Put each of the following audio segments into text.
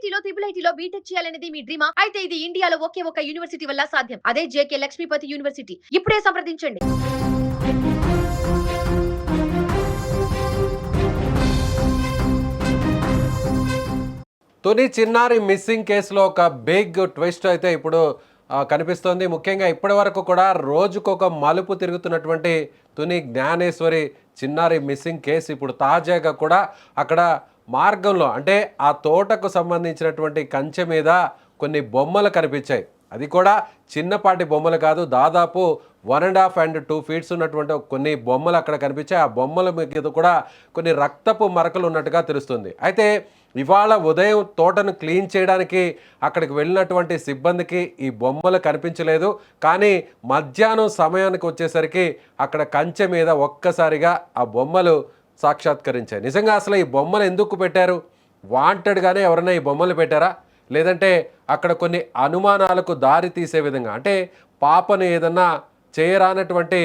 ఐఐటీలో IIITలో BTech చేయాలనేది మీ డ్రీమా? అయితే ఇది ఇండియాలో ఒకే ఒక యూనివర్సిటీ వల్ల సాధ్యం. అదే జేకే లక్ష్మీపతి యూనివర్సిటీ. ఇప్పుడే సంప్రదించండి. తుని చిన్నారి మిస్సింగ్ కేసులో ఒక బిగ్ ట్విస్ట్ అయితే ఇప్పుడు కనిపిస్తోంది. ముఖ్యంగా ఇప్పటి వరకు కూడా రోజుకొక మలుపు తిరుగుతున్నటువంటి తుని జ్ఞానేశ్వరి చిన్నారి మిస్సింగ్ కేసు ఇప్పుడు తాజాగా కూడా అక్కడ మార్గంలో అంటే ఆ తోటకు సంబంధించినటువంటి కంచె మీద కొన్ని బొమ్మలు కనిపించాయి. అది కూడా చిన్నపాటి బొమ్మలు కాదు, దాదాపు 1.5 and 2 feet ఉన్నటువంటి కొన్ని బొమ్మలు అక్కడ కనిపించాయి. ఆ బొమ్మల మీద కూడా కొన్ని రక్తపు మరకలు ఉన్నట్టుగా తెలుస్తుంది. అయితే ఇవాళ ఉదయం తోటను క్లీన్ చేయడానికి అక్కడికి వెళ్ళినటువంటి సిబ్బందికి ఈ బొమ్మలు కనిపించలేదు. కానీ మధ్యాహ్నం సమయానికి వచ్చేసరికి అక్కడ కంచె మీద ఒక్కసారిగా ఆ బొమ్మలు సాక్షాత్కరించాయి. నిజంగా అసలు ఈ బొమ్మలు ఎందుకు పెట్టారు? వాంటెడ్గానే ఎవరైనా ఈ బొమ్మలు పెట్టారా? లేదంటే అక్కడ కొన్ని అనుమానాలకు దారి తీసే విధంగా అంటే పాపను ఏదన్నా చేయరానటువంటి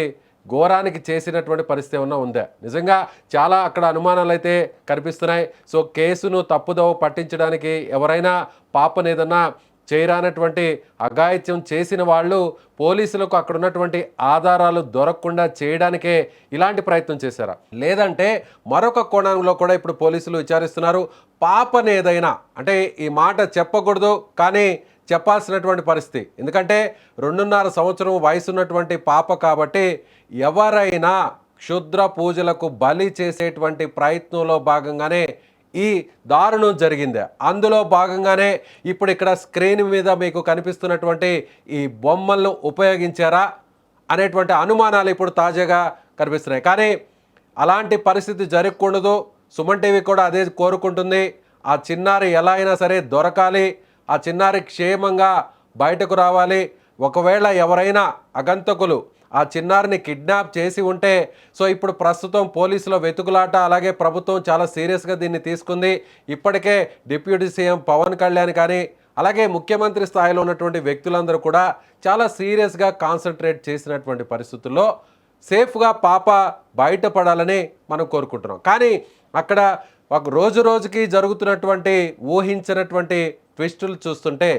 ఘోరానికి చేసినటువంటి పరిస్థితి ఏమన్నా ఉందా? నిజంగా చాలా అక్కడ అనుమానాలు అయితే కనిపిస్తున్నాయి. సో కేసును తప్పుదోవ పట్టించడానికి ఎవరైనా పాపను ఏదన్నా చేయరానటువంటి అఘాయిత్యం చేసిన వాళ్ళు పోలీసులకు అక్కడ ఉన్నటువంటి ఆధారాలు దొరకకుండా చేయడానికే ఇలాంటి ప్రయత్నం చేశారా? లేదంటే మరొక కోణంలో కూడా ఇప్పుడు పోలీసులు విచారిస్తున్నారు. పాపను ఏదైనా అంటే ఈ మాట చెప్పకూడదు కానీ చెప్పాల్సినటువంటి పరిస్థితి, ఎందుకంటే 2.5 సంవత్సరం వయసు ఉన్నటువంటి పాప కాబట్టి ఎవరైనా క్షుద్ర పూజలకు బలి చేసేటువంటి ప్రయత్నంలో భాగంగానే ఈ దారుణం జరిగింది. అందులో భాగంగానే ఇప్పుడు ఇక్కడ స్క్రీన్ మీద మీకు కనిపిస్తున్నటువంటి ఈ బొమ్మలను ఉపయోగించారా అనేటువంటి అనుమానాలు ఇప్పుడు తాజాగా కనిపిస్తున్నాయి. కానీ అలాంటి పరిస్థితి జరగకూడదు. సుమన్ టీవీ కూడా అదే కోరుకుంటుంది. ఆ చిన్నారి ఎలా అయినా సరే దొరకాలి, ఆ చిన్నారి క్షేమంగా బయటకు రావాలి. ఒకవేళ ఎవరైనా అగంతకులు ఆ చిన్నారిని కిడ్నాప్ చేసి ఉంటే సో ఇప్పుడు ప్రస్తుతం పోలీసుల వెతుకులాట, అలాగే ప్రభుత్వం చాలా సీరియస్గా దీన్ని తీసుకుంది. ఇప్పటికే డిప్యూటీ సీఎం పవన్ కళ్యాణ్ కానీ అలాగే ముఖ్యమంత్రి స్థాయిలో ఉన్నటువంటి వ్యక్తులందరూ కూడా చాలా సీరియస్గా కాన్సన్ట్రేట్ చేసినటువంటి పరిస్థితుల్లో సేఫ్గా పాప బయటపడాలని మనం కోరుకుంటున్నాం. కానీ అక్కడ ఒక రోజుకి జరుగుతున్నటువంటి ఊహించినటువంటి ట్విస్టులు చూస్తుంటే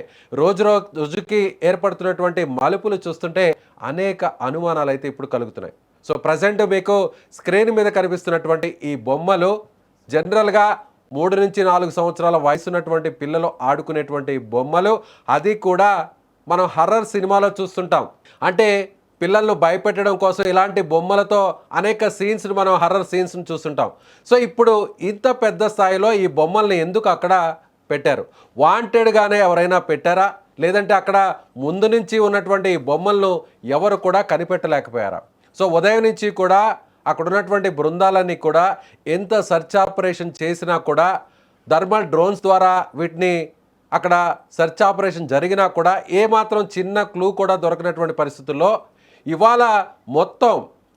రోజుకి ఏర్పడుతున్నటువంటి మలుపులు చూస్తుంటే అనేక అనుమానాలు అయితే ఇప్పుడు కలుగుతున్నాయి. సో ప్రజెంట్ మీకు స్క్రీన్ మీద కనిపిస్తున్నటువంటి ఈ బొమ్మలు జనరల్గా 3 నుంచి 4 సంవత్సరాల వయసు ఉన్నటువంటి పిల్లలు ఆడుకునేటువంటి బొమ్మలు. అది కూడా మనం హర్రర్ సినిమాలో చూస్తుంటాం. అంటే పిల్లలను భయపెట్టడం కోసం ఇలాంటి బొమ్మలతో అనేక సీన్స్ని మనం హర్రర్ సీన్స్ని చూస్తుంటాం. సో ఇప్పుడు ఇంత పెద్ద స్థాయిలో ఈ బొమ్మల్ని ఎందుకు అక్కడ పెట్టారు? వాంటెడ్గానే ఎవరైనా పెట్టారా? లేదంటే అక్కడ ముందు నుంచి ఉన్నటువంటి ఈ బొమ్మలను ఎవరు కూడా కనిపెట్టలేకపోయారా? సో ఉదయం నుంచి కూడా అక్కడ ఉన్నటువంటి బృందాలన్నీ కూడా ఎంత సెర్చ్ ఆపరేషన్ చేసినా కూడా థర్మల్ డ్రోన్స్ ద్వారా వీటిని అక్కడ సెర్చ్ ఆపరేషన్ జరిగినా కూడా ఏమాత్రం చిన్న క్లూ కూడా దొరకనటువంటి పరిస్థితుల్లో ఇవాళ మొత్తం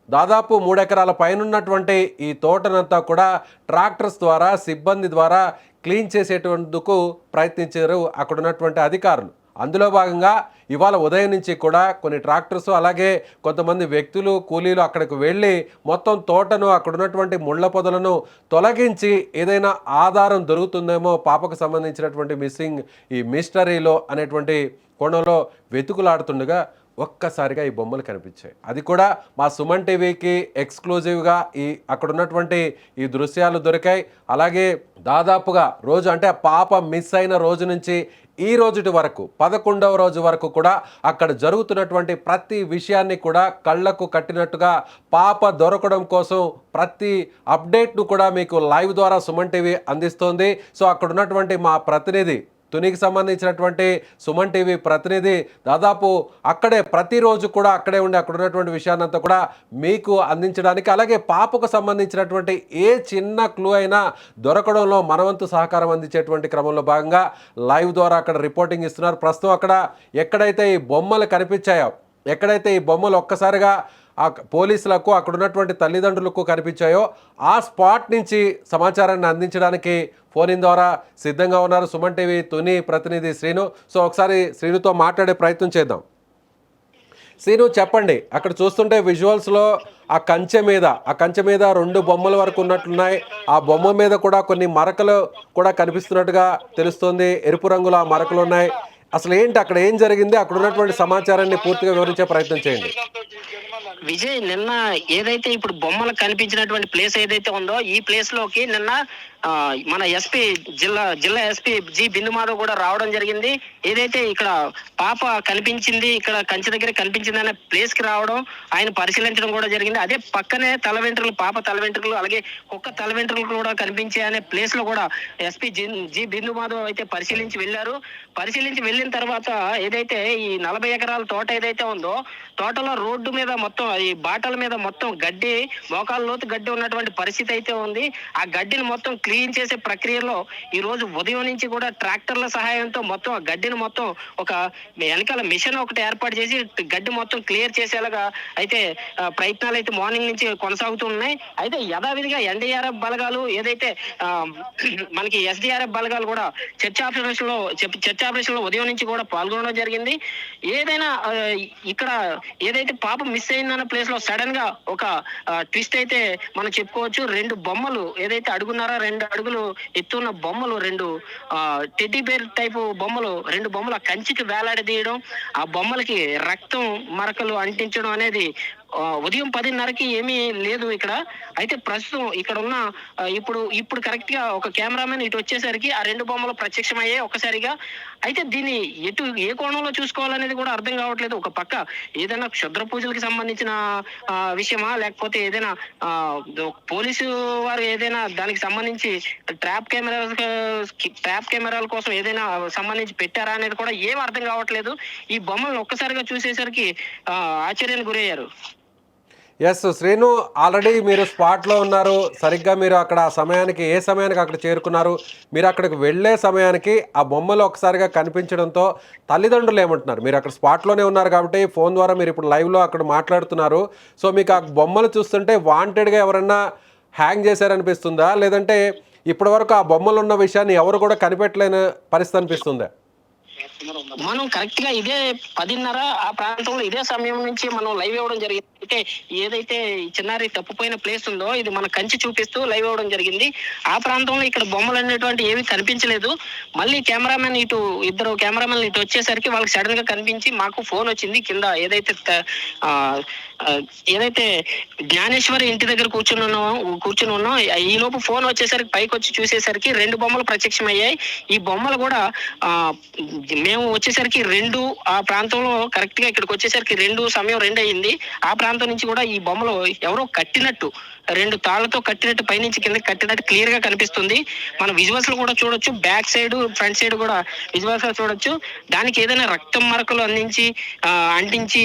దాదాపు 3 ఎకరాల పైనున్నటువంటి ఈ తోటనంతా కూడా ట్రాక్టర్స్ ద్వారా సిబ్బంది ద్వారా క్లీన్ చేసేటందుకు ప్రయత్నించారు అక్కడ ఉన్నటువంటి అధికారులు. అందులో భాగంగా ఇవాళ ఉదయం నుంచి కూడా కొన్ని ట్రాక్టర్స్ అలాగే కొంతమంది వ్యక్తులు కూలీలు అక్కడికి వెళ్ళి మొత్తం తోటను అక్కడ ఉన్నటువంటి ముళ్ళ పొదలను తొలగించి ఏదైనా ఆధారం దొరుకుతుందేమో పాపకు సంబంధించినటువంటి మిస్సింగ్ ఈ మిస్టరీలో అనేటువంటి కోణంలో వెతుకులాడుతుండగా ఒక్కసారిగా ఈ బొమ్మలు కనిపించాయి. అది కూడా మా సుమన్ టీవీకి ఎక్స్క్లూజివ్గా ఈ అక్కడ ఉన్నటువంటి ఈ దృశ్యాలు దొరికాయి. అలాగే దాదాపుగా రోజు అంటే పాప మిస్ అయిన రోజు నుంచి ఈ రోజుటి వరకు 11వ రోజు వరకు కూడా అక్కడ జరుగుతున్నటువంటి ప్రతి విషయాన్ని కూడా కళ్ళకు కట్టినట్టుగా పాప దొరకడం కోసం ప్రతి అప్డేట్ను కూడా మీకు లైవ్ ద్వారా సుమన్ టీవీ అందిస్తోంది. సో అక్కడ ఉన్నటువంటి మా ప్రతినిధి తునికి సంబంధించినటువంటి సుమన్ టీవీ ప్రతినిధి దాదాపు అక్కడే ప్రతిరోజు కూడా అక్కడే ఉండి అక్కడ ఉన్నటువంటి విషయాన్నంతా కూడా మీకు అందించడానికి అలాగే పాపకు సంబంధించినటువంటి ఏ చిన్న క్లూ అయినా దొరకడంలో మనవంతు సహకారం అందించేటువంటి క్రమంలో భాగంగా లైవ్ ద్వారా అక్కడ రిపోర్టింగ్ ఇస్తున్నారు. ప్రస్తుతం అక్కడ ఎక్కడైతే ఈ బొమ్మలు కనిపించాయో, ఎక్కడైతే ఈ బొమ్మలు ఒక్కసారిగా ఆ పోలీసులకు అక్కడ ఉన్నటువంటి తల్లిదండ్రులకు కనిపించాయో ఆ స్పాట్ నుంచి సమాచారాన్ని అందించడానికి ఫోన్ ఇన్ ద్వారా సిద్ధంగా ఉన్నారు సుమన్ టీవీ తుని ప్రతినిధి శ్రీను. సో ఒకసారి శ్రీనుతో మాట్లాడే ప్రయత్నం చేద్దాం. శ్రీను చెప్పండి, అక్కడ చూస్తుంటే విజువల్స్లో ఆ కంచె మీద 2 బొమ్మల వరకు ఉన్నట్లున్నాయి. ఆ బొమ్మ మీద కూడా కొన్ని మరకలు కూడా కనిపిస్తున్నట్టుగా తెలుస్తుంది. ఎరుపు రంగులో ఆ మరకలు ఉన్నాయి. అసలు ఏంటి అక్కడ ఏం జరిగింది? అక్కడ ఉన్నటువంటి సమాచారాన్ని పూర్తిగా వివరించే ప్రయత్నం చేయండి. విజయ్, నిన్న ఏదైతే ఇప్పుడు బొమ్మలు కనిపించినటువంటి ప్లేస్ ఏదైతే ఉందో ఈ ప్లేస్ లోకి నిన్న మన ఎస్పీ జిల్లా ఎస్పీ జి బిందు మాధవ్ కూడా రావడం జరిగింది. ఏదైతే ఇక్కడ పాప కనిపించింది, ఇక్కడ కంచె దగ్గర కనిపించింది అనే ప్లేస్ కి రావడం, ఆయన పరిశీలించడం కూడా జరిగింది. అదే పక్కనే పాప తల వెంట్రుకలు అలాగే కుక్క తల వెంట్రుకలు కూడా కనిపించే అనే ప్లేస్ లో కూడా ఎస్పీ జి బిందు మాధవ్ అయితే పరిశీలించి వెళ్ళారు. పరిశీలించి వెళ్ళిన తర్వాత ఏదైతే ఈ 40 ఎకరాల తోట ఏదైతే ఉందో తోటలో రోడ్డు మీద మొత్తం ఈ బాటల మీద మొత్తం గడ్డి, మోకాల లోతు గడ్డి ఉన్నటువంటి పరిస్థితి అయితే ఉంది. ఆ గడ్డిని మొత్తం క్లీన్ చేసే ప్రక్రియలో ఈ రోజు ఉదయం నుంచి కూడా ట్రాక్టర్ల సహాయంతో మొత్తం ఆ గడ్డిని మొత్తం ఒక వెనకాల మిషన్ ఒకటి ఏర్పాటు చేసి గడ్డి మొత్తం క్లియర్ చేసేలాగా అయితే ప్రయత్నాలు అయితే మార్నింగ్ నుంచి కొనసాగుతున్నాయి. అయితే యథావిధిగా ఎన్డీఆర్ఎఫ్ బలగాలు ఏదైతే మనకి ఎస్డీఆర్ఎఫ్ బలగాలు కూడా చర్చ ఆపరేషన్ లో ఉదయం నుంచి కూడా పాల్గొనడం జరిగింది. ఏదైనా ఇక్కడ ఏదైతే పాప మిస్ అయిందన్న ప్లేస్ లో సడన్ గా ఒక ట్విస్ట్ అయితే మనం చెప్పుకోవచ్చు. 2 బొమ్మలు ఏదైతే 2 అడుగులు ఎత్తున్న బొమ్మలు, 2 టెడ్డీ బేర్ టైపు బొమ్మలు, 2 బొమ్మలు ఆ కంచికి వేలాడదీయడం, ఆ బొమ్మలకి రక్తం మరకలు అంటించడం అనేది ఉదయం 10:30కి ఏమీ లేదు ఇక్కడ. అయితే ప్రస్తుతం ఇక్కడ ఉన్న ఇప్పుడు కరెక్ట్ గా ఒక కెమెరామెన్ ఇటు వచ్చేసరికి ఆ 2 బొమ్మలు ప్రత్యక్షమయ్యాయి ఒక్కసారిగా. అయితే దీన్ని ఏ కోణంలో చూసుకోవాలనేది కూడా అర్థం కావట్లేదు. ఒక పక్క ఏదైనా క్షుద్ర పూజలకి సంబంధించిన విషయమా, లేకపోతే ఏదైనా పోలీసు వారు ఏదైనా దానికి సంబంధించి ట్రాప్ కెమెరాల కోసం ఏదైనా సంబంధించి పెట్టారా అనేది కూడా ఏం అర్థం కావట్లేదు. ఈ బొమ్మలను ఒక్కసారిగా చూసేసరికి ఆశ్చర్యానికి గురయ్యారు. ఎస్ శ్రీను, ఆల్రెడీ మీరు స్పాట్లో ఉన్నారు. సరిగ్గా మీరు అక్కడ ఏ సమయానికి అక్కడ చేరుకున్నారు? మీరు అక్కడికి వెళ్ళే సమయానికి ఆ బొమ్మలు ఒకసారిగా కనిపించడంతో తల్లిదండ్రులు ఏమంటున్నారు? మీరు అక్కడ స్పాట్లోనే ఉన్నారు కాబట్టి ఫోన్ ద్వారా మీరు ఇప్పుడు లైవ్లో అక్కడ మాట్లాడుతున్నారు. సో మీకు ఆ బొమ్మలు చూస్తుంటే వాంటెడ్గా ఎవరన్నా హ్యాంగ్ చేశారనిపిస్తుందా, లేదంటే ఇప్పటివరకు ఆ బొమ్మలు ఉన్న విషయాన్ని ఎవరు కూడా కనిపెట్టలేని పరిస్థితి అనిపిస్తుందా? మనం కరెక్ట్ గా ఇదే 10:30 ఆ ప్రాంతంలో ఇదే సమయం నుంచి మనం లైవ్ ఇవ్వడం జరిగింది. అంటే ఏదైతే చిన్నారి తప్పిపోయిన ప్లేస్ ఉందో ఇది మన కంచి చూపిస్తూ లైవ్ ఇవ్వడం జరిగింది. ఆ ప్రాంతంలో ఇక్కడ బొమ్మలు అనేటువంటి ఏవి కనిపించలేదు. మళ్ళీ ఇద్దరు కెమెరామెన్ ఇటు వచ్చేసరికి వాళ్ళకి సడన్ గా కనిపించి మాకు ఫోన్ వచ్చింది. కింద ఏదైతే జ్ఞానేశ్వరి ఇంటి దగ్గర కూర్చుని ఉన్నాం. ఈ లోపు ఫోన్ వచ్చేసరికి పైకి వచ్చి చూసేసరికి 2 బొమ్మలు ప్రత్యక్షమయ్యాయి. ఈ బొమ్మలు కూడా మేము వచ్చేసరికి 2 ఆ ప్రాంతంలో కరెక్ట్ గా ఇక్కడికి వచ్చేసరికి సమయం 2 అయ్యింది. ఆ ప్రాంతం నుంచి కూడా ఈ బొమ్మలు ఎవరో కట్టినట్టు 2 తాళ్లతో కట్టినట్టు పైనుంచి కింద కట్టినట్టు క్లియర్ గా కనిపిస్తుంది. మన విజువల్స్ లో కూడా చూడొచ్చు, బ్యాక్ సైడ్ ఫ్రంట్ సైడ్ కూడా విజువల్స్ లో చూడొచ్చు. దానికి ఏదైనా రక్తం మరకలు అంటించి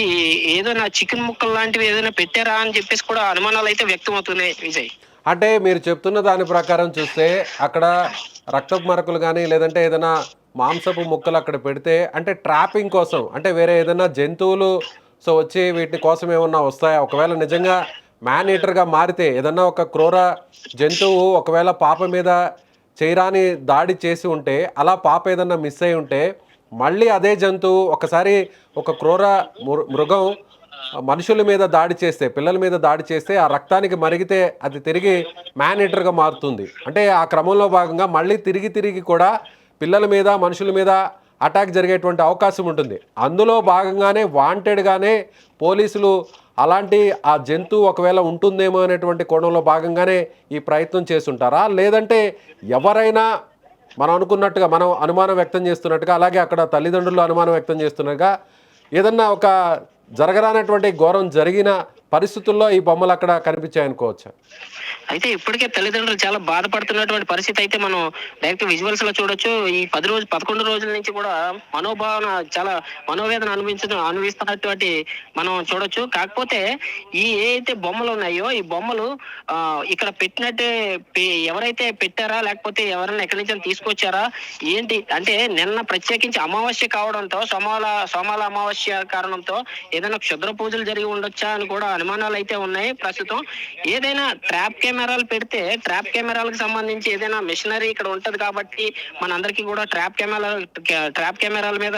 ఏదైనా చికెన్ ముక్కలు లాంటివి ఏదైనా పెట్టారా అని చెప్పేసి కూడా అనుమానాలు అయితే వ్యక్తం అవుతున్నాయి విజయ్. అంటే మీరు చెప్తున్న దాని ప్రకారం చూస్తే అక్కడ రక్తపు మరకలు కానీ లేదంటే ఏదైనా మాంసపు ముక్కలు అక్కడ పెడితే అంటే ట్రాపింగ్ కోసం, అంటే వేరే ఏదైనా జంతువులు వచ్చి వీటి కోసం ఏమన్నా వస్తాయా? ఒకవేళ నిజంగా మ్యాన్ ఈటర్గా మారితే ఏదన్నా ఒక క్రూర జంతువు ఒకవేళ పాప మీద చేయరాని దాడి చేసి ఉంటే, అలా పాప ఏదన్నా మిస్ అయి ఉంటే మళ్ళీ అదే జంతువు ఒకసారి ఒక క్రూర మృగం మనుషుల మీద దాడి చేస్తే, పిల్లల మీద దాడి చేస్తే ఆ రక్తానికి మరిగితే అది తిరిగి మ్యాన్ ఈటర్గా మారుతుంది. అంటే ఆ క్రమంలో భాగంగా మళ్ళీ తిరిగి కూడా పిల్లల మీద మనుషుల మీద అటాక్ జరిగేటువంటి అవకాశం ఉంటుంది. అందులో భాగంగానే వాంటెడ్గానే పోలీసులు అలాంటి ఆ జంతువు ఒకవేళ ఉంటుందేమో అనేటువంటి కోణంలో భాగంగానే ఈ ప్రయత్నం చేస్తుంటారా, లేదంటే ఎవరైనా మనం అనుకున్నట్టుగా మనం అనుమానం వ్యక్తం చేస్తున్నట్టుగా అలాగే అక్కడ తల్లిదండ్రులు అనుమానం వ్యక్తం చేస్తున్నట్టుగా ఏదన్నా ఒక జరగరానటువంటి ఘోరం జరిగిన పరిస్థితుల్లో ఈ బొమ్మలు అక్కడ కనిపించాయనుకోవచ్చా? అయితే ఇప్పటికే తల్లిదండ్రులు చాలా బాధపడుతున్నటువంటి పరిస్థితి అయితే మనం డైరెక్ట్ విజువల్స్ లో చూడొచ్చు. ఈ 11 రోజుల నుంచి కూడా చాలా మనోవేదన అనుభవిస్తున్నటువంటి మనం చూడొచ్చు. కాకపోతే ఏదైతే బొమ్మలు ఉన్నాయో ఈ బొమ్మలు ఇక్కడ పెట్టినట్టే ఎవరైతే పెట్టారా లేకపోతే ఎవరైనా ఎక్కడి నుంచి తీసుకొచ్చారా ఏంటి అంటే నిన్న ప్రత్యేకించి అమావాస్య కావడంతో సోమాల అమావాస్య కారణంతో ఏదైనా క్షుద్ర పూజలు జరిగి ఉండొచ్చా అని కూడా అనుమానాలు అయితే ఉన్నాయి ప్రస్తుతం. ఏదైనా ట్రాప్ కెమెరాలు పెడితే ట్రాప్ కెమెరాలకు సంబంధించి ఏదైనా మెషినరీ ఇక్కడ ఉంటది కాబట్టి మనందరికీ కూడా ట్రాప్ కెమెరాల మీద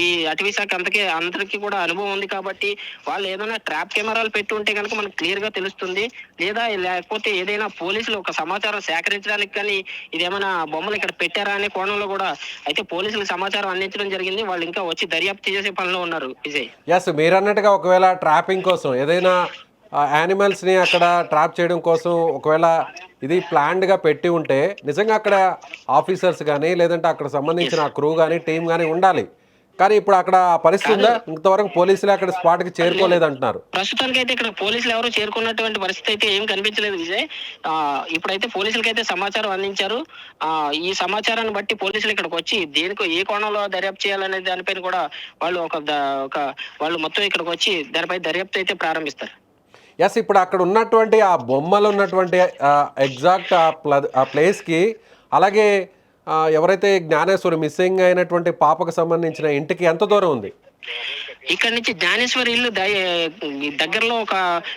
ఈ అటవీ శాఖ అందరికీ కూడా అనుభవం ఉంది కాబట్టి వాళ్ళు ఏదైనా ట్రాప్ కెమెరాలు పెట్టి ఉంటే కనుక మనకు క్లియర్ గా తెలుస్తుంది. లేదా లేకపోతే ఏదైనా పోలీసులు ఒక సమాచారం సేకరించడానికి కానీ ఇదేమైనా బొమ్మలు ఇక్కడ పెట్టారా అనే కోణంలో కూడా అయితే పోలీసులకు సమాచారం అందించడం జరిగింది. వాళ్ళు ఇంకా వచ్చి దర్యాప్తు చేసే పనిలో ఉన్నారు విజయ్. ఎస్, మీరు అన్నట్టుగా ఒకవేళ ట్రాపింగ్ కోసం ఏదైనా యానిమల్స్ని అక్కడ ట్రాప్ చేయడం కోసం ఒకవేళ ఇది ప్లాన్డ్గా పెట్టి ఉంటే నిజంగా అక్కడ ఆఫీసర్స్ కానీ లేదంటే అక్కడ సంబంధించిన క్రూ కానీ టీం కానీ ఉండాలి. కానీ ఇప్పుడు అక్కడ పరిస్థితి ఉందా? ఇంతవరకు పోలీసులు అక్కడ స్పాట్కి చేరుకోలేదు అంటున్నారు. ప్రస్తుతానికి అయితే ఇక్కడ పోలీసులు ఎవరు చేరుకున్నటువంటి పరిస్థితి అయితే ఏం కనిపించలేదు విజయ్. ఇప్పుడైతే పోలీసులకైతే సమాచారం అందించారు. ఈ సమాచారాన్ని బట్టి పోలీసులు ఇక్కడికి వచ్చి దేనికి ఏ కోణంలో దర్యాప్తు చేయాలనే దానిపైన కూడా వాళ్ళు వాళ్ళు మొత్తం ఇక్కడికి వచ్చి దానిపై దర్యాప్తు అయితే ప్రారంభిస్తారు. ఎస్, ఇప్పుడు అక్కడ ఉన్నటువంటి ఆ బొమ్మలు ఉన్నటువంటి ఎగ్జాక్ట్ ఆ ప్లేస్కి అలాగే ఎవరైతే జ్ఞానేశ్వరి మిస్సింగ్ అయినటువంటి పాపకు సంబంధించిన ఇంటికి ఎంత దూరం ఉంది? ఇక్కడ నుంచి జ్ఞానేశ్వరి ఇల్లు దగ్గరలో ఒక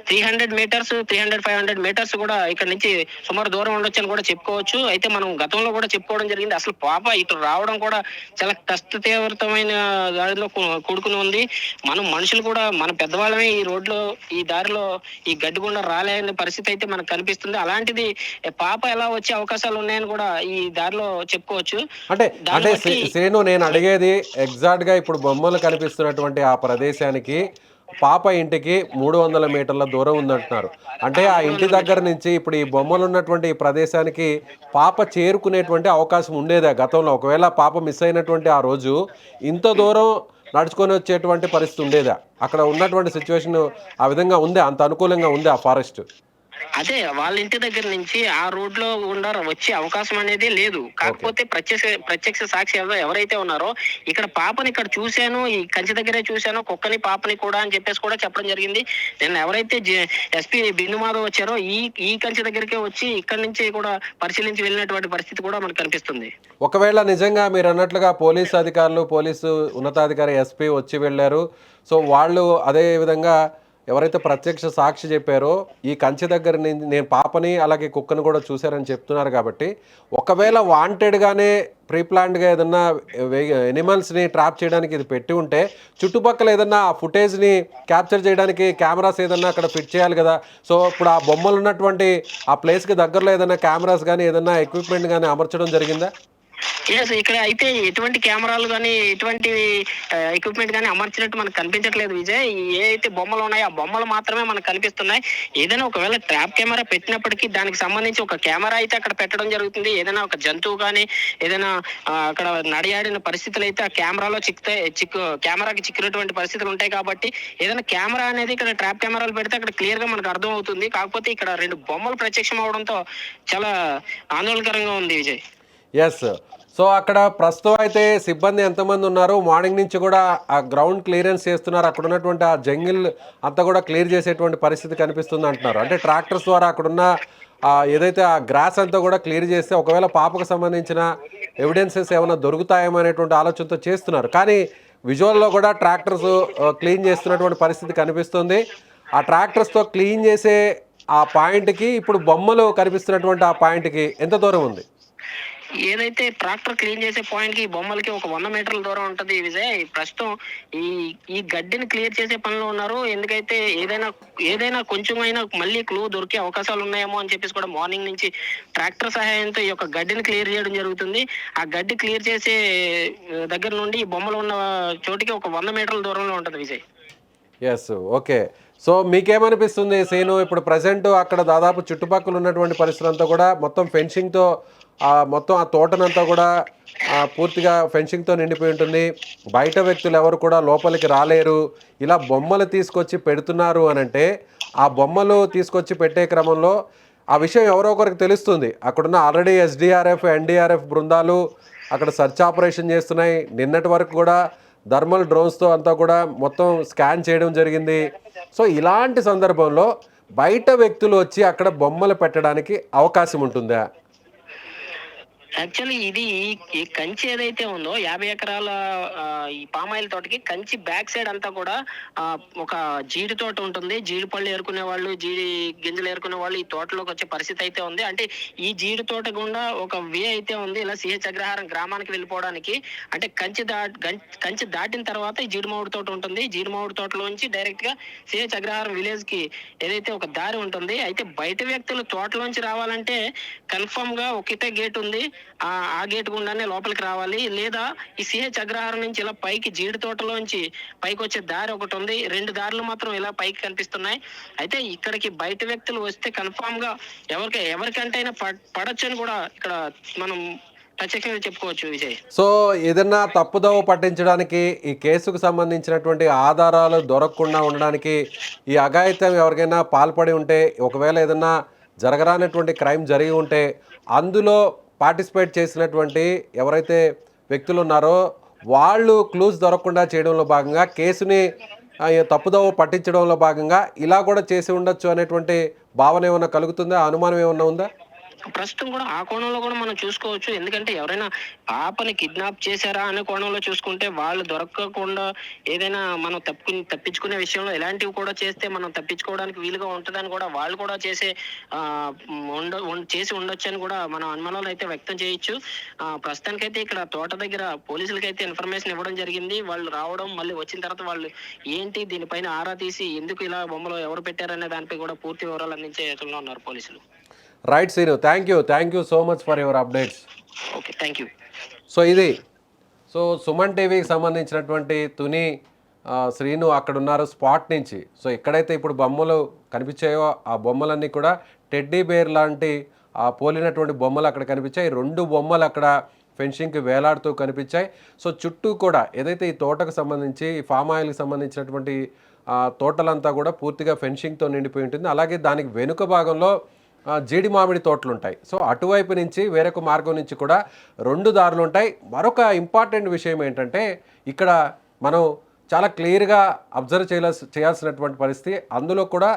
300 మీటర్స్ 500 మీటర్స్ కూడా ఇక్కడ నుంచి సుమారు దూరం ఉండొచ్చు అని కూడా చెప్పుకోవచ్చు. అయితే మనం గతంలో కూడా చెప్పుకోవడం జరిగింది. అసలు పాప ఇటు రావడం కూడా చాలా కష్టతీవ్రతమైన దారిలో కూడుకుని ఉంది. మనం మనుషులు కూడా మన పెద్దవాళ్ళమే ఈ రోడ్లో ఈ దారిలో ఈ గడ్డిగుండా రాలేని పరిస్థితి అయితే మనకు కనిపిస్తుంది. అలాంటిది పాప ఎలా వచ్చే అవకాశాలు ఉన్నాయని కూడా ఈ దారిలో చెప్పుకోవచ్చు. అంటే శ్రీను, నేను అడిగేది ఎగ్జాక్ట్ గా ఇప్పుడు బొమ్మలు కనిపిస్తున్నటువంటి ఆ ప్రదేశానికి పాప ఇంటికి 300 మీటర్ల దూరం ఉందంటున్నారు. అంటే ఆ ఇంటి దగ్గర నుంచి ఇప్పుడు ఈ బొమ్మలు ఉన్నటువంటి ఈ ప్రదేశానికి పాప చేరుకునేటువంటి అవకాశం ఉండేదా గతంలో? ఒకవేళ పాప మిస్ అయినటువంటి ఆ రోజు ఇంత దూరం నడుచుకొని వచ్చేటువంటి పరిస్థితి ఉండేదా? అక్కడ ఉన్నటువంటి సిచ్యువేషన్ ఆ విధంగా ఉందే? అంత అనుకూలంగా ఉంది ఆ ఫారెస్ట్? అదే వాళ్ళ ఇంటి దగ్గర నుంచి ఆ రోడ్ లో గుండా వచ్చే అవకాశం అనేది లేదు. కాకపోతే ప్రత్యక్ష సాక్షి ఎవరైతే ఉన్నారో ఇక్కడ పాపని ఇక్కడ చూశాను, ఈ కంచి దగ్గరే చూశాను, కుక్కని పాపని కూడా అని చెప్పేసి కూడా చెప్పడం జరిగింది. నిన్న ఎవరైతే ఎస్పీ బిందు మాధవ్ వచ్చారో ఈ కంచి దగ్గరికే వచ్చి ఇక్కడ నుంచి కూడా పరిశీలించి వెళ్ళినటువంటి పరిస్థితి కూడా మనకు కనిపిస్తుంది. ఒకవేళ నిజంగా మీరు అన్నట్లుగా పోలీసు అధికారులు, పోలీసు ఉన్నతాధికారి ఎస్పీ వచ్చి వెళ్ళారు, సో వాళ్ళు అదే విధంగా ఎవరైతే ప్రత్యక్ష సాక్షి చెప్పారో ఈ కంచె దగ్గర నేను పాపని అలాగే కుక్కను కూడా చూశారని చెప్తున్నారు కాబట్టి ఒకవేళ వాంటెడ్గానే ప్రీప్లాన్డ్గా ఏదన్నా ఎనిమల్స్ని ట్రాప్ చేయడానికి ఇది పెట్టి ఉంటే చుట్టుపక్కల ఏదన్నా ఆ ఫుటేజ్ని క్యాప్చర్ చేయడానికి కెమెరాస్ ఏదన్నా అక్కడ ఫిట్ చేయాలి కదా. సో ఇప్పుడు ఆ బొమ్మలు ఉన్నటువంటి ఆ ప్లేస్కి దగ్గరలో ఏదైనా కెమెరాస్ కానీ ఏదన్నా ఎక్విప్మెంట్ కానీ అమర్చడం జరిగిందా? ఇక్కడ అయితే ఎటువంటి కెమెరాలు కానీ ఎటువంటి ఎక్విప్మెంట్ కానీ అమర్చినట్టు మనకు కనిపించట్లేదు విజయ్. ఏ అయితే బొమ్మలు ఉన్నాయో ఆ బొమ్మలు మాత్రమే మనకు కనిపిస్తున్నాయి. ఏదైనా ఒకవేళ ట్రాప్ కెమెరా పెట్టినప్పటికీ దానికి సంబంధించి ఒక కెమెరా అయితే అక్కడ పెట్టడం జరుగుతుంది. ఏదైనా ఒక జంతువు కానీ ఏదైనా అక్కడ నడియాడిన పరిస్థితులు అయితే ఆ కెమెరాలో కెమెరాకి చిక్కినటువంటి పరిస్థితులు ఉంటాయి కాబట్టి ఏదైనా కెమెరా అనేది ఇక్కడ ట్రాప్ కెమెరాలు పెడితే అక్కడ క్లియర్ గా మనకు అర్థం అవుతుంది. కాకపోతే ఇక్కడ 2 బొమ్మలు ప్రత్యక్షం అవడంతో చాలా ఆందోళనకరంగా ఉంది విజయ్. ఎస్, సో అక్కడ ప్రస్తుతం అయితే సిబ్బంది ఎంతమంది ఉన్నారు? మార్నింగ్ నుంచి కూడా ఆ గ్రౌండ్ క్లియరెన్స్ చేస్తున్నారు, అక్కడ ఉన్నటువంటి ఆ జంగిల్ అంతా కూడా క్లియర్ చేసేటువంటి పరిస్థితి కనిపిస్తుంది అంటున్నారు. అంటే ట్రాక్టర్స్ ద్వారా అక్కడున్న ఏదైతే ఆ గ్రాస్ అంతా కూడా క్లియర్ చేస్తే ఒకవేళ పాపకు సంబంధించిన ఎవిడెన్సెస్ ఏమైనా దొరుకుతాయేమో అనేటువంటి ఆలోచనతో చేస్తున్నారు. కానీ విజువల్లో కూడా ట్రాక్టర్స్ క్లీన్ చేస్తున్నటువంటి పరిస్థితి కనిపిస్తుంది. ఆ ట్రాక్టర్స్తో క్లీన్ చేసే ఆ పాయింట్కి ఇప్పుడు బొమ్మలు కనిపిస్తున్నటువంటి ఆ పాయింట్కి ఎంత దూరం ఉంది? ఏదైతే ట్రాక్టర్ క్లీన్ చేసే పాయింట్ కి బొమ్మలకి ఒక 100 మీటర్ల దూరం ఉంటది విజయ్. ప్రస్తుతం ఈ గడ్డిని క్లియర్ చేసే పనిలో ఉన్నారు. ఎందుకైతే ఏదైనా కొంచెం అయినా మళ్ళీ క్లూ దొరికే అవకాశాలు ఉన్నాయేమో అని చెప్పేసి కూడా మార్నింగ్ నుంచి ట్రాక్టర్ సహాయంతో ఈ యొక్క గడ్డిని క్లియర్ చేయడం జరుగుతుంది. ఆ గడ్డి క్లియర్ చేసే దగ్గర నుండి ఈ బొమ్మలు ఉన్న చోటికి ఒక 100 మీటర్ల దూరంలో ఉంటది విజయ్. Yes, okay. సో మీకేమనిపిస్తుంది సీను? ఇప్పుడు ప్రజెంట్ అక్కడ దాదాపు చుట్టుపక్కల ఉన్నటువంటి పరిస్థితి అంతా కూడా మొత్తం ఫెన్సింగ్తో మొత్తం ఆ తోటనంతా కూడా పూర్తిగా ఫెన్సింగ్తో నిండిపోయి ఉంటుంది. బయట వ్యక్తులు ఎవరు కూడా లోపలికి రాలేరు. ఇలా బొమ్మలు తీసుకొచ్చి పెడుతున్నారు అనంటే ఆ బొమ్మలు తీసుకొచ్చి పెట్టే క్రమంలో ఆ విషయం ఎవరో ఒకరికి తెలుస్తుంది. అక్కడున్న ఆల్రెడీ ఎస్డిఆర్ఎఫ్, ఎన్డీఆర్ఎఫ్ బృందాలు అక్కడ సర్చ్ ఆపరేషన్ చేస్తున్నాయి. నిన్నటి వరకు కూడా థర్మల్ డ్రోన్స్తో అంతా కూడా మొత్తం స్కాన్ చేయడం జరిగింది. సో ఇలాంటి సందర్భంలో బయట వ్యక్తులు వచ్చి అక్కడ బొమ్మలు పెట్టడానికి అవకాశం ఉంటుందా? యాక్చువల్లీ ఇది ఈ కంచి ఏదైతే ఉందో 50 ఎకరాల ఈ పామాయిల్ తోటకి కంచి బ్యాక్ సైడ్ అంతా కూడా ఒక జీడి తోట ఉంటుంది. జీడి పళ్ళు ఏరుకునే వాళ్ళు, జీడి గింజలు ఏరుకునే వాళ్ళు ఈ తోటలోకి వచ్చే పరిస్థితి అయితే ఉంది. అంటే ఈ జీడి తోట గుండా ఒక వే అయితే ఉంది ఇలా సిహెచ్ అగ్రహారం గ్రామానికి వెళ్ళిపోవడానికి. అంటే కంచి దాటిన తర్వాత ఈ జీడి మామిడి తోట ఉంటుంది. జీడి మామిడి తోటలోంచి డైరెక్ట్ గా సిహెచ్ అగ్రహారం విలేజ్ కి ఏదైతే ఒక దారి ఉంటుంది. అయితే బయట వ్యక్తులు తోటలోంచి రావాలంటే కన్ఫర్మ్ గా ఒకటే గేట్ ఉంది. ఆ గేట్ గుండానే లోపలికి రావాలి. లేదా ఈ సిహెచ్ అగ్రహారం నుంచి ఇలా పైకి జీడి తోటలోంచి పైకి వచ్చే దారి ఒకటి ఉంది. 2 దారులు మాత్రం ఇలా పైకి కనిపిస్తున్నాయి. అయితే ఇక్కడికి బయట వ్యక్తులు వస్తే కన్ఫామ్ గా ఎవరికంటే అయినా పడొచ్చు అని కూడా ఇక్కడ మనం ప్రత్యక్షంగా చెప్పుకోవచ్చు విజయ్. సో ఏదన్నా తప్పుదోవ పట్టించడానికి ఈ కేసుకు సంబంధించినటువంటి ఆధారాలు దొరకకుండా ఉండడానికి ఈ అఘాయిత్యం ఎవరికైనా పాల్పడి ఉంటే, ఒకవేళ ఏదన్నా జరగరానటువంటి క్రైమ్ జరిగి ఉంటే అందులో పార్టిసిపేట్ చేసినటువంటి ఎవరైతే వ్యక్తులు ఉన్నారో వాళ్ళు క్లూస్ దొరకకుండా చేయడంలో భాగంగా కేసుని తప్పుదోవ పట్టించడంలో భాగంగా ఇలా కూడా చేసి ఉండొచ్చు అనేటువంటి భావన ఏమైనా కలుగుతుందా, అనుమానం ఏమైనా ఉందా? ప్రస్తుతం కూడా ఆ కోణంలో కూడా మనం చూసుకోవచ్చు. ఎందుకంటే ఎవరైనా పాపని కిడ్నాప్ చేశారా అనే కోణంలో చూసుకుంటే వాళ్ళు దొరకకుండా ఏదైనా మనం తప్పించుకునే విషయంలో ఇలాంటివి కూడా చేస్తే మనం తప్పించుకోవడానికి వీలుగా ఉంటుందని కూడా వాళ్ళు కూడా చేసి ఉండొచ్చు అని కూడా మనం అనుమానాలు అయితే వ్యక్తం చేయొచ్చు. ప్రస్తుతానికైతే ఇక్కడ తోట దగ్గర పోలీసులకి అయితే ఇన్ఫర్మేషన్ ఇవ్వడం జరిగింది. వాళ్ళు రావడం, మళ్ళీ వచ్చిన తర్వాత వాళ్ళు ఏంటి దీనిపైన ఆరా తీసి ఎందుకు ఇలా బొమ్మలు ఎవరు పెట్టారనే దానిపై కూడా పూర్తి వివరాలు అందించే యోచనలో ఉన్నారు పోలీసులు. Right Seenu, thank you so much for your updates. Okay, thank you. So Suman టీవీకి సంబంధించినటువంటి తుని శ్రీను అక్కడ ఉన్నారు స్పాట్ నుంచి. సో ఎక్కడైతే ఇప్పుడు బొమ్మలు కనిపించాయో ఆ బొమ్మలన్నీ కూడా టెడ్డీ బేర్ లాంటి పోలినటువంటి బొమ్మలు అక్కడ కనిపించాయి. 2 బొమ్మలు అక్కడ ఫెన్సింగ్కి వేలాడుతూ కనిపించాయి. సో చుట్టూ కూడా ఏదైతే ఈ తోటకు సంబంధించి ఈ ఫామ్ ఆయిల్కి సంబంధించినటువంటి తోటలంతా కూడా పూర్తిగా ఫెన్సింగ్తో నిండిపోయి ఉంటుంది. అలాగే దానికి వెనుక భాగంలో జీడి మామిడి తోటలు ఉంటాయి. సో అటువైపు నుంచి వేరొక మార్గం నుంచి కూడా 2 దారులు ఉంటాయి. మరొక ఇంపార్టెంట్ విషయం ఏంటంటే ఇక్కడ మనం చాలా క్లియర్గా అబ్జర్వ్ చేయాల్సినటువంటి పరిస్థితి, అందులో కూడా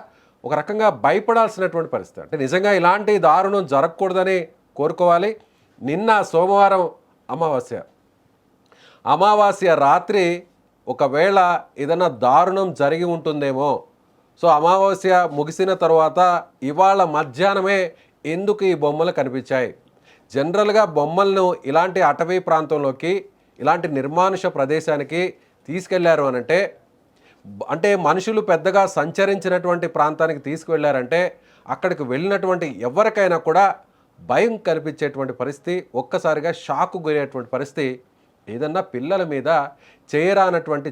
ఒక రకంగా భయపడాల్సినటువంటి పరిస్థితి. అంటే నిజంగా ఇలాంటి దారుణం జరగకూడదని కోరుకోవాలి. నిన్న సోమవారం అమావాస్య రాత్రి ఒకవేళ ఏదైనా దారుణం జరిగి ఉంటుందేమో. సో అమావాస్య ముగిసిన తర్వాత ఇవాళ మధ్యాహ్నమే ఎందుకు ఈ బొమ్మలు కనిపించాయి? జనరల్గా బొమ్మలను ఇలాంటి అటవీ ప్రాంతంలోకి, ఇలాంటి నిర్మానుష ప్రదేశానికి తీసుకెళ్లారు అంటే మనుషులు పెద్దగా సంచరించినటువంటి ప్రాంతానికి తీసుకువెళ్ళారంటే అక్కడికి వెళ్ళినటువంటి ఎవరికైనా కూడా భయం కనిపించేటువంటి పరిస్థితి, ఒక్కసారిగా షాకు గురేటువంటి పరిస్థితి. ఏదన్నా పిల్లల మీద చేయరానటువంటి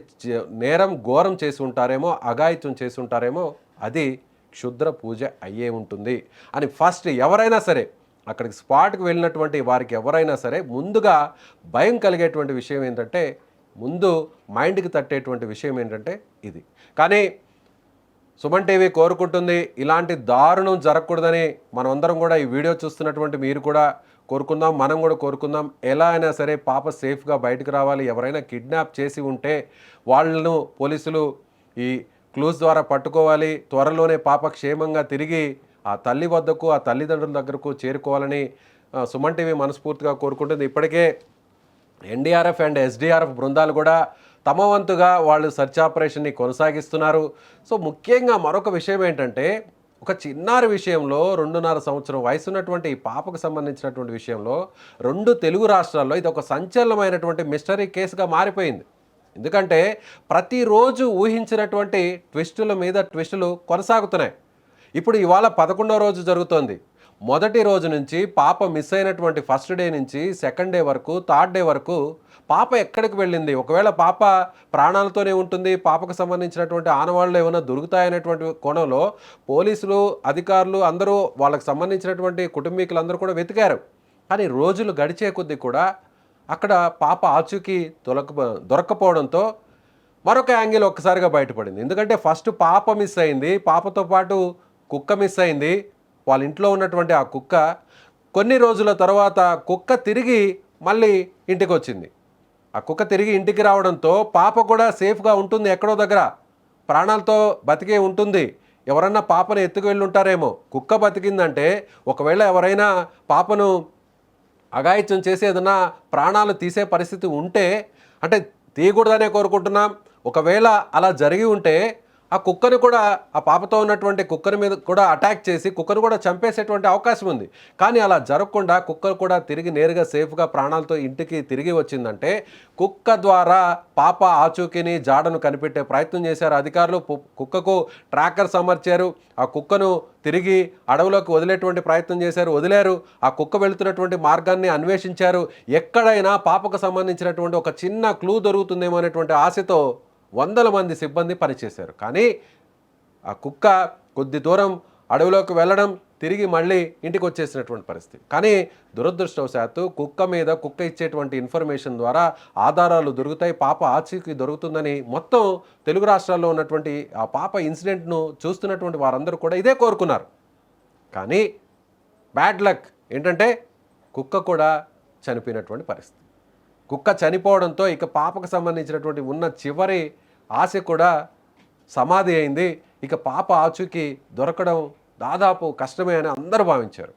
నేరం ఘోరం చేసి ఉంటారేమో, అఘాయిత్యం చేసి ఉంటారేమో, అది క్షుద్ర పూజ అయ్యే ఉంటుంది అని ఫస్ట్ ఎవరైనా సరే అక్కడికి స్పాట్కి వెళ్ళినటువంటి వారికి ఎవరైనా సరే ముందుగా భయం కలిగేటువంటి విషయం ఏంటంటే, ముందు మైండ్కి తట్టేటువంటి విషయం ఏంటంటే ఇది. కానీ సుమన్ టీవీ కోరుకుంటుంది ఇలాంటి దారుణం జరగకూడదని. మనమందరం కూడా ఈ వీడియో చూస్తున్నటువంటి మీరు కూడా కోరుకుందాం, మనం కూడా కోరుకుందాం. ఎలా అయినా సరే పాప సేఫ్గా బయటకు రావాలి. ఎవరైనా కిడ్నాప్ చేసి ఉంటే వాళ్ళను పోలీసులు ఈ క్లూస్ ద్వారా పట్టుకోవాలి. త్వరలోనే పాప క్షేమంగా తిరిగి ఆ తల్లి వద్దకు, ఆ తల్లిదండ్రుల దగ్గరకు చేరుకోవాలని సుమన్ టీవీ మనస్ఫూర్తిగా కోరుకుంటుంది. ఇప్పటికే ఎన్డీఆర్ఎఫ్ అండ్ ఎస్డీఆర్ఎఫ్ బృందాలు కూడా తమ వంతుగా వాళ్ళు సెర్చ్ ఆపరేషన్ని కొనసాగిస్తున్నారు. సో ముఖ్యంగా మరొక విషయం ఏంటంటే, ఒక చిన్నారి విషయంలో 2.5 సంవత్సరం వయసు ఉన్నటువంటి ఈ పాపకు సంబంధించినటువంటి విషయంలో 2 తెలుగు రాష్ట్రాల్లో ఇది ఒక సంచలనమైనటువంటి మిస్టరీ కేసుగా మారిపోయింది. ఎందుకంటే ప్రతిరోజు ఊహించినటువంటి ట్విస్టుల మీద ట్విస్టులు కొనసాగుతున్నాయి. ఇప్పుడు ఇవాళ 11వ రోజు జరుగుతోంది. మొదటి రోజు నుంచి పాప మిస్ అయినటువంటి ఫస్ట్ డే నుంచి సెకండ్ డే వరకు, థర్డ్ డే వరకు పాప ఎక్కడికి వెళ్ళింది, ఒకవేళ పాప ప్రాణాలతోనే ఉంటుంది, పాపకు సంబంధించినటువంటి ఆనవాళ్ళు ఏమైనా దొరుకుతాయనేటువంటి కోణంలో పోలీసులు, అధికారులు అందరూ, వాళ్ళకి సంబంధించినటువంటి కుటుంబీకులందరూ కూడా వెతికారు. కానీ రోజులు గడిచే కొద్దీ కూడా అక్కడ పాప ఆచూకీ దొరక్కపోవడంతో మరొక యాంగిల్ ఒక్కసారిగా బయటపడింది. ఎందుకంటే ఫస్ట్ పాప మిస్ అయింది, పాపతో పాటు కుక్క మిస్ అయింది. వాళ్ళ ఇంట్లో ఉన్నటువంటి ఆ కుక్క కొన్ని రోజుల తర్వాత కుక్క తిరిగి మళ్ళీ ఇంటికి వచ్చింది. ఆ కుక్క తిరిగి ఇంటికి రావడంతో పాప కూడా సేఫ్గా ఉంటుంది, ఎక్కడో దగ్గర ప్రాణాలతో బతికే ఉంటుంది. ఎవరన్నా పాపను ఎత్తుకు వెళ్ళి ఉంటారేమో. కుక్క బతికిందంటే ఒకవేళ ఎవరైనా పాపను అఘాయిత్యం చేసి ఏదైనా ప్రాణాలు తీసే పరిస్థితి ఉంటే, అంటే తీయకూడదనే కోరుకుంటున్నాం. ఒకవేళ అలా జరిగి ఉంటే ఆ కుక్కను కూడా, ఆ పాపతో ఉన్నటువంటి కుక్కర్ మీద కూడా అటాక్ చేసి కుక్కను కూడా చంపేసేటువంటి అవకాశం ఉంది. కానీ అలా జరగకుండా కుక్క కూడా తిరిగి నేరుగా సేఫ్గా ప్రాణాలతో ఇంటికి తిరిగి వచ్చిందంటే కుక్క ద్వారా పాప ఆచూకీని జాడను కనిపెట్టే ప్రయత్నం చేశారు అధికారులు. కుక్కకు ట్రాకర్స్ అమర్చారు. ఆ కుక్కను తిరిగి అడవిలోకి వదిలేటువంటి ప్రయత్నం చేశారు, వదిలేరు. ఆ కుక్క వెళుతున్నటువంటి మార్గాన్ని అన్వేషించారు. ఎక్కడైనా పాపకు సంబంధించినటువంటి ఒక చిన్న క్లూ దొరుకుతుందేమో అనేటువంటి ఆశతో వందల మంది సిబ్బంది పనిచేశారు. కానీ ఆ కుక్క కొద్ది దూరం అడవిలోకి వెళ్ళడం, తిరిగి మళ్ళీ ఇంటికి వచ్చేసినటువంటి పరిస్థితి. కానీ దురదృష్టవశాత్తు కుక్క ఇచ్చేటువంటి ఇన్ఫర్మేషన్ ద్వారా ఆధారాలు దొరుకుతాయి, పాప ఆచూకీ దొరుకుతుందని మొత్తం తెలుగు రాష్ట్రాల్లో ఉన్నటువంటి ఆ పాప ఇన్సిడెంట్ను చూస్తున్నటువంటి వారందరూ కూడా ఇదే కోరుకున్నారు. కానీ బ్యాడ్ లక్ ఏంటంటే కుక్క కూడా చనిపోయినటువంటి పరిస్థితి. కుక్క చనిపోవడంతో ఇక పాపకు సంబంధించినటువంటి ఉన్న చివరి ఆశ కూడా సమాధి అయింది. ఇక పాప ఆచూకీ దొరకడం దాదాపు కష్టమే అని అందరూ భావించారు.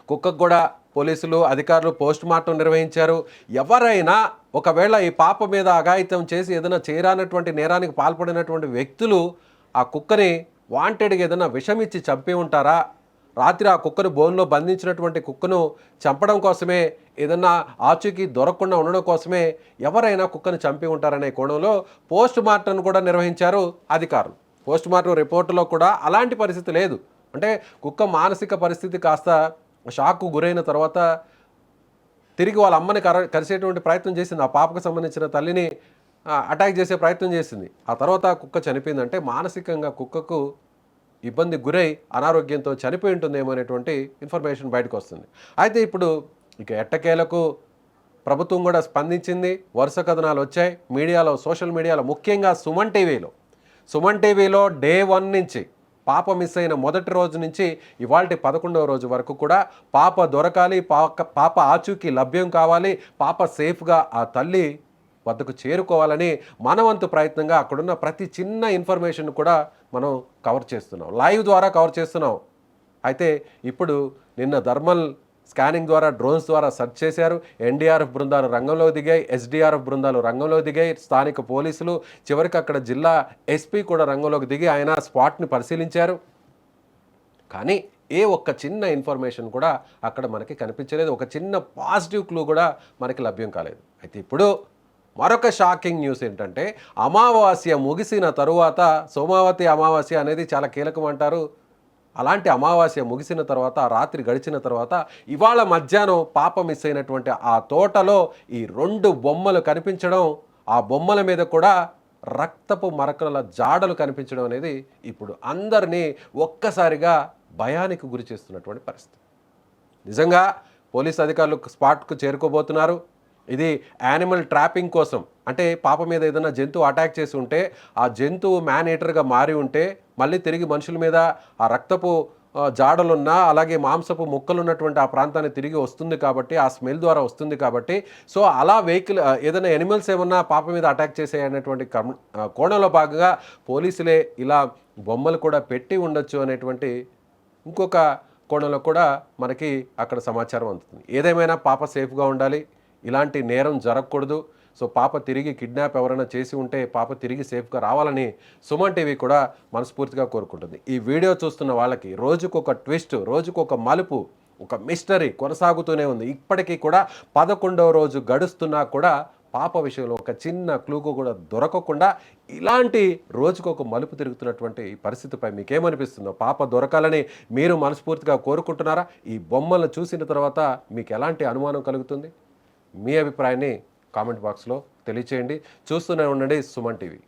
కుక్కకు కూడా పోలీసులు అధికారులు పోస్ట్ మార్టం నిర్వహించారు. ఎవరైనా ఒకవేళ ఈ పాప మీద అఘాయిత్యం చేసి ఏదైనా చేరానటువంటి నేరానికి పాల్పడినటువంటి వ్యక్తులు ఆ కుక్కని వాంటెడ్గా ఏదైనా విషం ఇచ్చి చంపి ఉంటారా, రాత్రి ఆ కుక్కను బోన్లో బంధించినటువంటి కుక్కను చంపడం కోసమే, ఏదన్నా ఆచూకీ దొరకకుండా ఉండడం కోసమే ఎవరైనా కుక్కను చంపి ఉంటారనే కోణంలో పోస్ట్ మార్టం కూడా నిర్వహించారు అధికారులు. పోస్ట్ మార్టం రిపోర్టులో కూడా అలాంటి పరిస్థితి లేదు. అంటే కుక్క మానసిక పరిస్థితి కాస్త షాక్కు గురైన తర్వాత తిరిగి వాళ్ళ అమ్మని కలిసేటువంటి ప్రయత్నం చేసింది. ఆ పాపకు సంబంధించిన తల్లిని అటాక్ చేసే ప్రయత్నం చేసింది. ఆ తర్వాత కుక్క చనిపోయిందంటే మానసికంగా కుక్కకు ఇబ్బంది గురై అనారోగ్యంతో చనిపోయి ఉంటుందేమో అనేటువంటి ఇన్ఫర్మేషన్ బయటకు వస్తుంది. అయితే ఇప్పుడు ఇక ఎట్టకేలకు ప్రభుత్వం కూడా స్పందించింది. వరుస కథనాలు వచ్చాయి మీడియాలో, సోషల్ మీడియాలో, ముఖ్యంగా సుమన్ టీవీలో డే 1 నుంచి పాప మిస్ అయిన మొదటి రోజు నుంచి ఇవాల్టి 11వ రోజు వరకు కూడా పాప దొరకాలి, పాప ఆచూకీ లభ్యం కావాలి, పాప సేఫ్గా ఆ తల్లి వద్దకు చేరుకోవాలని మనవంతు ప్రయత్నంగా అక్కడున్న ప్రతి చిన్న ఇన్ఫర్మేషన్ కూడా మనం కవర్ చేస్తున్నాం, లైవ్ ద్వారా కవర్ చేస్తున్నాం. అయితే ఇప్పుడు నిన్న థర్మల్ స్కానింగ్ ద్వారా, డ్రోన్స్ ద్వారా సెర్చ్ చేశారు. ఎన్డీఆర్ఎఫ్ బృందాలు రంగంలో దిగాయి, ఎస్డీఆర్ఎఫ్ బృందాలు రంగంలో దిగాయి, స్థానిక పోలీసులు, చివరికి అక్కడ జిల్లా ఎస్పీ కూడా రంగంలోకి దిగి ఆయన స్పాట్ని పరిశీలించారు. కానీ ఏ ఒక్క చిన్న ఇన్ఫర్మేషన్ కూడా అక్కడ మనకి కనిపించలేదు. ఒక చిన్న పాజిటివ్ క్లూ కూడా మనకి లభ్యం కాలేదు. అయితే ఇప్పుడు మరొక షాకింగ్ న్యూస్ ఏంటంటే, అమావాస్య ముగిసిన తరువాత, సోమావతి అమావాస్య అనేది చాలా కీలకం అంటారు. అలాంటి అమావాస్య ముగిసిన తర్వాత, రాత్రి గడిచిన తర్వాత, ఇవాళ మధ్యాహ్నం పాప మిస్ అయినటువంటి ఆ తోటలో ఈ 2 బొమ్మలు కనిపించడం, ఆ బొమ్మల మీద కూడా రక్తపు మరకల జాడలు కనిపించడం అనేది ఇప్పుడు అందరినీ ఒక్కసారిగా భయానికి గురి చేస్తున్నటువంటి పరిస్థితి. నిజంగా పోలీస్ అధికారులు స్పాట్కు చేరుకోబోతున్నారు. ఇది యానిమల్ ట్రాపింగ్ కోసం, అంటే పాప మీద ఏదైనా జంతువు అటాక్ చేసి ఉంటే, ఆ జంతువు మ్యాన్ ఈటర్గా మారి ఉంటే మళ్ళీ తిరిగి మనుషుల మీద ఆ రక్తపు జాడలున్నా, అలాగే మాంసపు ముక్కలు ఉన్నటువంటి ఆ ప్రాంతాన్ని తిరిగి వస్తుంది కాబట్టి, ఆ స్మెల్ ద్వారా వస్తుంది కాబట్టి, సో అలా వెహికల్ ఏదైనా ఎనిమల్స్ ఏమన్నా పాప మీద అటాక్ చేసే అనేటువంటి కోణంలో భాగంగా పోలీసులే ఇలా బొమ్మలు కూడా పెట్టి ఉండొచ్చు అనేటువంటి ఇంకొక కోణంలో కూడా మనకి అక్కడ సమాచారం అందుతుంది. ఏదేమైనా పాప సేఫ్గా ఉండాలి, ఇలాంటి నేరం జరగకూడదు. సో పాప తిరిగి కిడ్నాప్ ఎవరైనా చేసి ఉంటే పాప తిరిగి సేఫ్గా రావాలని సుమన్ టీవీ కూడా మనస్ఫూర్తిగా కోరుకుంటుంది. ఈ వీడియో చూస్తున్న వాళ్ళకి రోజుకొక ట్విస్ట్, రోజుకొక మలుపు, ఒక మిస్టరీ కొనసాగుతూనే ఉంది. ఇప్పటికీ కూడా 11వ రోజు గడుస్తున్నా కూడా పాప విషయంలో ఒక చిన్న క్లూకు కూడా దొరకకుండా ఇలాంటి రోజుకొక మలుపు తిరుగుతున్నటువంటి పరిస్థితిపై మీకేమనిపిస్తుందో, పాప దొరకాలని మీరు మనస్ఫూర్తిగా కోరుకుంటున్నారా? ఈ బొమ్మలను చూసిన తర్వాత మీకు ఎలాంటి అనుమానం కలుగుతుంది? మీ అభిప్రాయాన్ని కామెంట్ బాక్స్లో తెలియచేయండి. చూస్తూనే ఉండండి సుమన్ టీవీ.